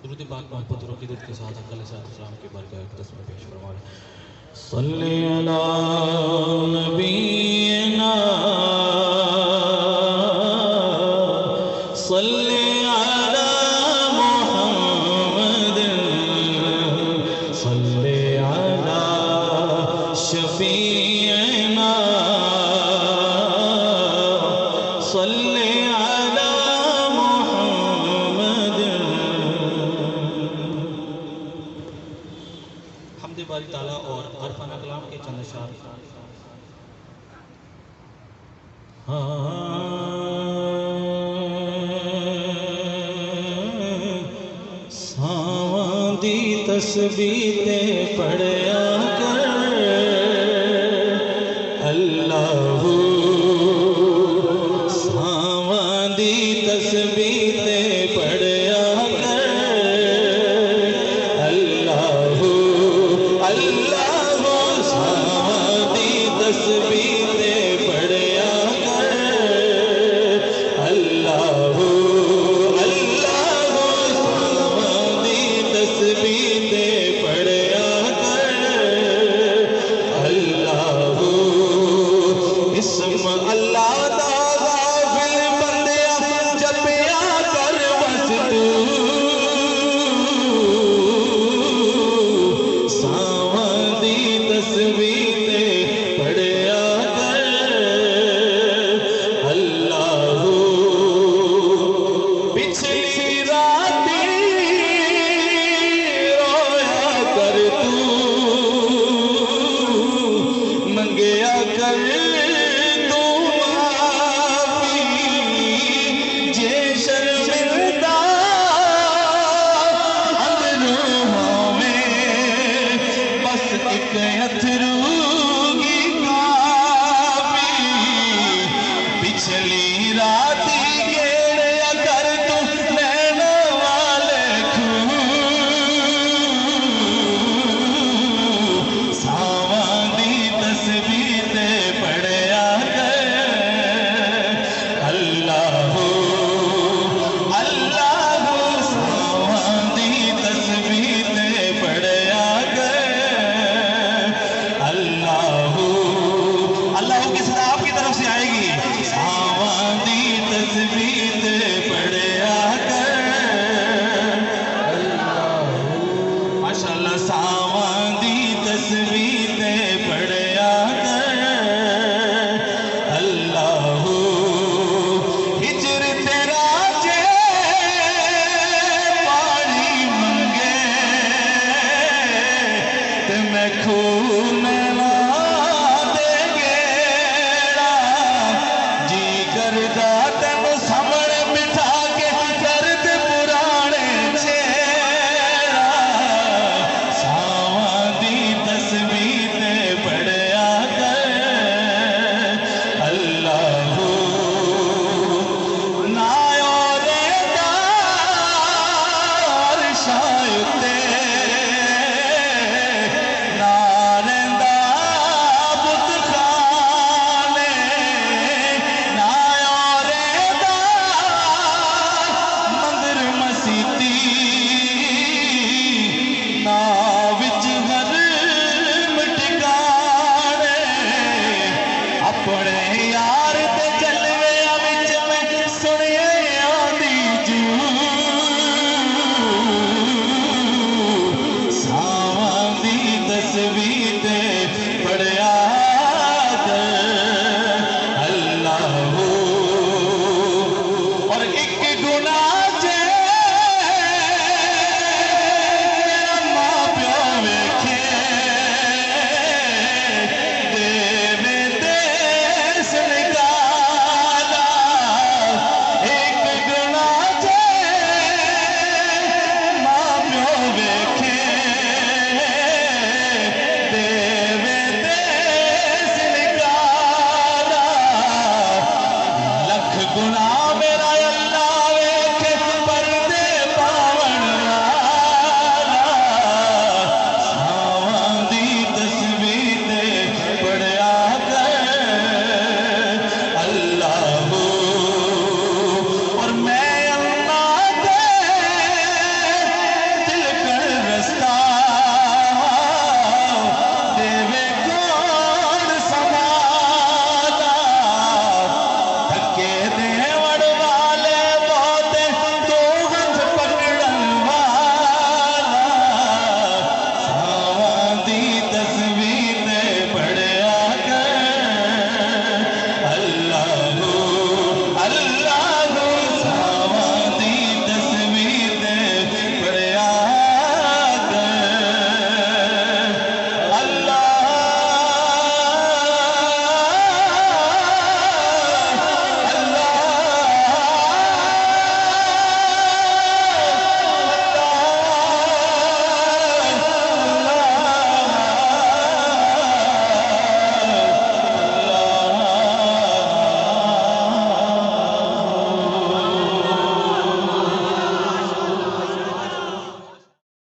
درود پاک محبت اور عقیدت کے ساتھ اقل السلام کی بارگاہ ایک تسبیح پیش فرما رہے ہیں۔ صلی علی نبینا صلی علی محمد صلی علی شفیعنا صلی باری تعالیٰ اور عرفان اقلام کے چند اشعار۔ ساواں دی تسبیح پڑھیا کر اللہ، ساواں دی تسبیح پڑھیا کر اللہ، اللہ ساواں دی تسبیح پڑھیا کر اللہ، اللہ ساواں دی تسبیح پڑھیا کر اللہ، اسم اللہ دا غافل بندیا جپیا کر بس تسبیح پڑھیا کر اللہ، پچھلی رات رویا کر منگیا کر جے شرمندہ اندروں میں بس ایک اتھرو پچھلی رات گیڑیا کر تو نین والے ساواں دی تسبیح پڑھیا کر اللہ، اللہ ساواں دی تسبیح پڑھیا کر اللہ، اللہ کی صدا آپ کی طرف سے آئے گی، ساواں دی تسبیح پڑھیا کر ماشاءاللہ، ساواں دی تسبیح پڑھیا کر اللہ، ہجر تیرا جے پانی منگے تے میں کھول